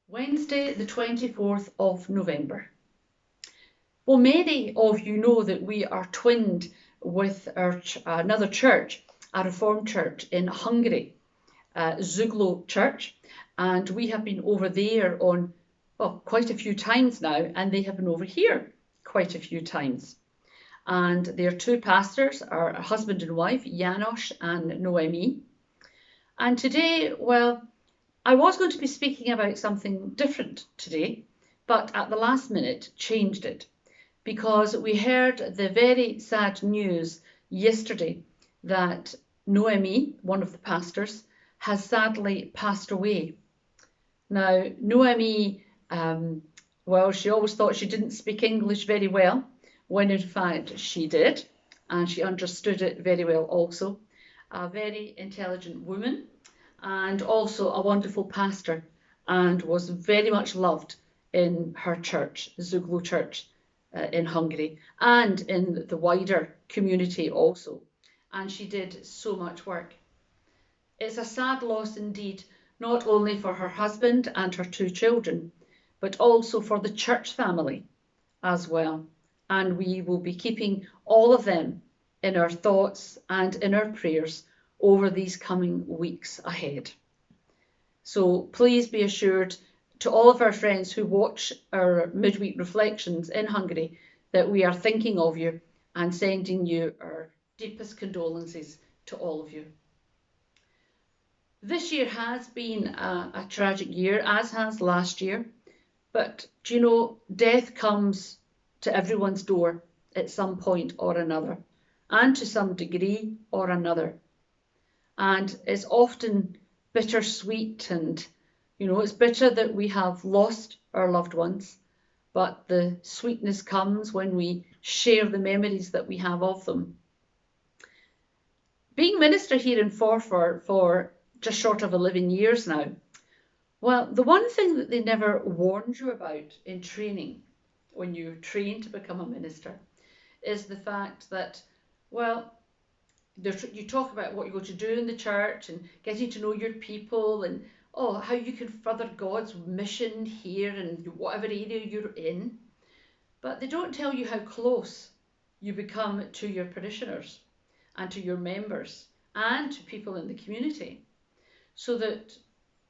Wednesday, the 24th of November. Well, many of you know that we are twinned with another church, a Reformed church in Hungary, Zuglo Church, and we have been over there on quite a few times now, and they have been over here quite a few times. And their two pastors are a husband and wife, Janos and Noemi. And today, well, I was going to be speaking about something different today, but at the last minute changed it because we heard the very sad news yesterday that Noemi, one of the pastors, has sadly passed away. Now, Noemi, she always thought she didn't speak English very well, when in fact she did, and she understood it very well also. A very intelligent woman, and also a wonderful pastor, and was very much loved in her church, Zuglo Church in Hungary, and in the wider community also. And she did so much work. It's a sad loss indeed, not only for her husband and her two children, but also for the church family as well. And we will be keeping all of them in our thoughts and in our prayers over these coming weeks ahead. So please be assured to all of our friends who watch our midweek reflections in Hungary that we are thinking of you and sending you our deepest condolences to all of you. This year has been a tragic year, as has last year, but do you know, death comes to everyone's door at some point or another, and to some degree or another. And it's often bittersweet, and it's bitter that we have lost our loved ones, but the sweetness comes when we share the memories that we have of them. Being minister here in Forfar for just short of 11 years now, well, the one thing that they never warned you about in training, when you train to become a minister, is the fact that, well, you talk about what you're going to do in the church and getting to know your people and how you can further God's mission here in whatever area you're in. But they don't tell you how close you become to your parishioners and to your members and to people in the community. So that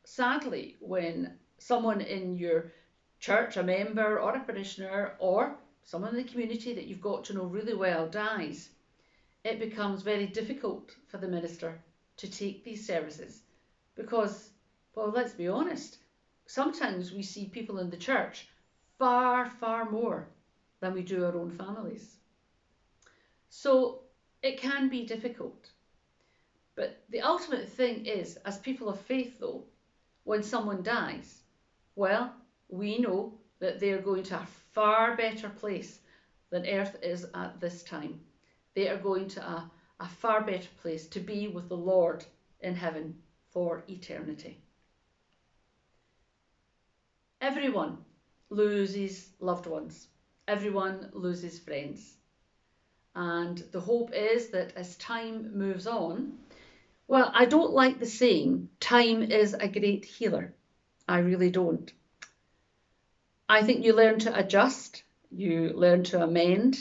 sadly, when someone in your church, a member or a parishioner or someone in the community that you've got to know really well dies, it becomes very difficult for the minister to take these services because, well, let's be honest, sometimes we see people in the church far, far more than we do our own families. So it can be difficult. But the ultimate thing is, as people of faith though, when someone dies, well, we know that they're going to a far better place than earth is at this time. They are going to a far better place to be with the Lord in heaven for eternity. Everyone loses loved ones. Everyone loses friends. And the hope is that as time moves on, well, I don't like the saying, time is a great healer. I really don't. I think you learn to adjust, you learn to amend,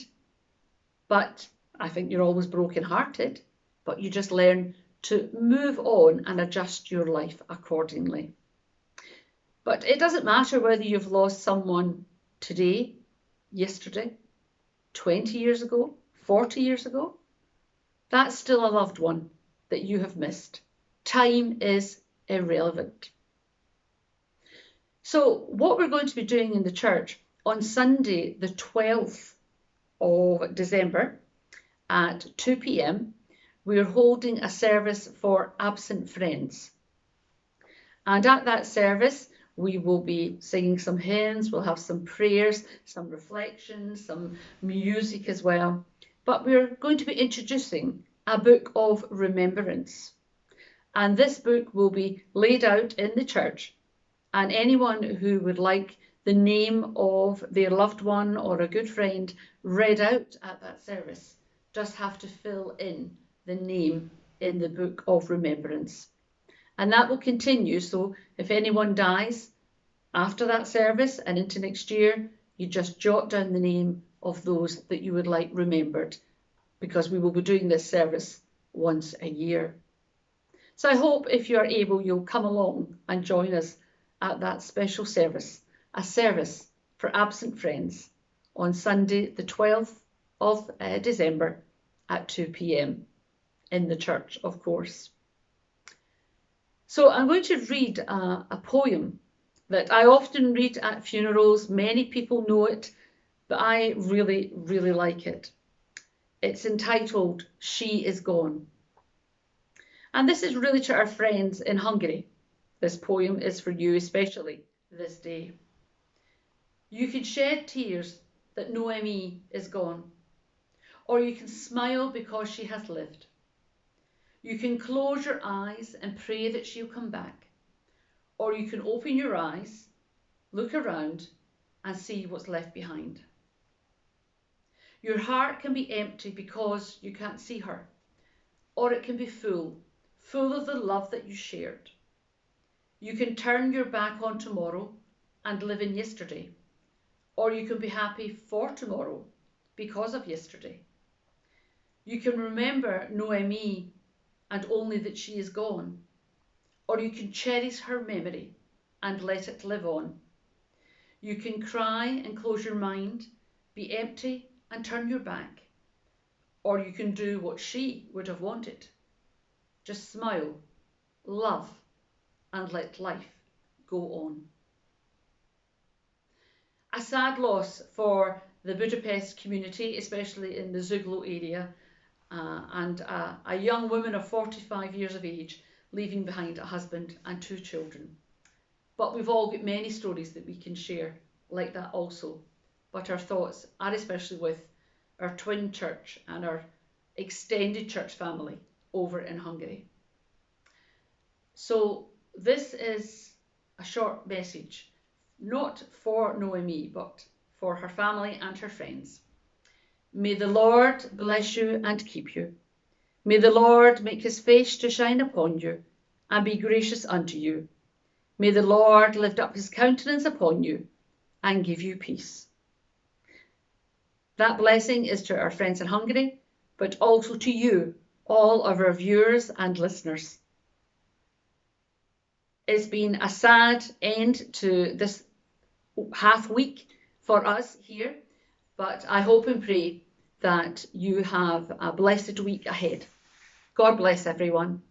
but I think you're always broken-hearted, but you just learn to move on and adjust your life accordingly. But it doesn't matter whether you've lost someone today, yesterday, 20 years ago, 40 years ago. That's still a loved one that you have missed. Time is irrelevant. So what we're going to be doing in the church on Sunday, the 12th of December at 2 p.m, we're holding a service for absent friends. And at that service, we will be singing some hymns, we'll have some prayers, some reflections, some music as well. But we're going to be introducing a book of remembrance. And this book will be laid out in the church, and anyone who would like the name of their loved one or a good friend read out at that service just have to fill in the name in the book of remembrance. And that will continue, so if anyone dies After that service and into next year, you just jot down the name of those that you would like remembered, because we will be doing this service once a year. So I hope if you are able, you'll come along and join us at that special service, a service for absent friends, on Sunday the 12th of December at 2 p.m. in the church, of course. So I'm going to read a poem that I often read at funerals. Many people know it, but I really, really like it. It's entitled She Is Gone. And this is really to our friends in Hungary. This poem is for you especially this day. You can shed tears that Noemi is gone, or you can smile because she has lived. You can close your eyes and pray that she'll come back, or you can open your eyes, look around and see what's left behind. Your heart can be empty because you can't see her, or it can be full of the love that you shared. You can turn your back on tomorrow and live in yesterday, or you can be happy for tomorrow because of yesterday. You can remember Noemi and only that she is gone, or you can cherish her memory and let it live on. You can cry and close your mind, be empty and turn your back, or you can do what she would have wanted. Just smile, love, and let life go on. A sad loss for the Budapest community, especially in the Zuglo area, and a young woman of 45 years of age leaving behind a husband and 2 children. But we've all got many stories that we can share like that also. But our thoughts are especially with our twin church and our extended church family over in Hungary. So this is a short message, not for Noemi, but for her family and her friends. May the Lord bless you and keep you. May the Lord make his face to shine upon you and be gracious unto you. May the Lord lift up his countenance upon you and give you peace. That blessing is to our friends in Hungary, but also to you, all of our viewers and listeners. It's been a sad end to this half week for us here, but I hope and pray that you have a blessed week ahead. God bless everyone.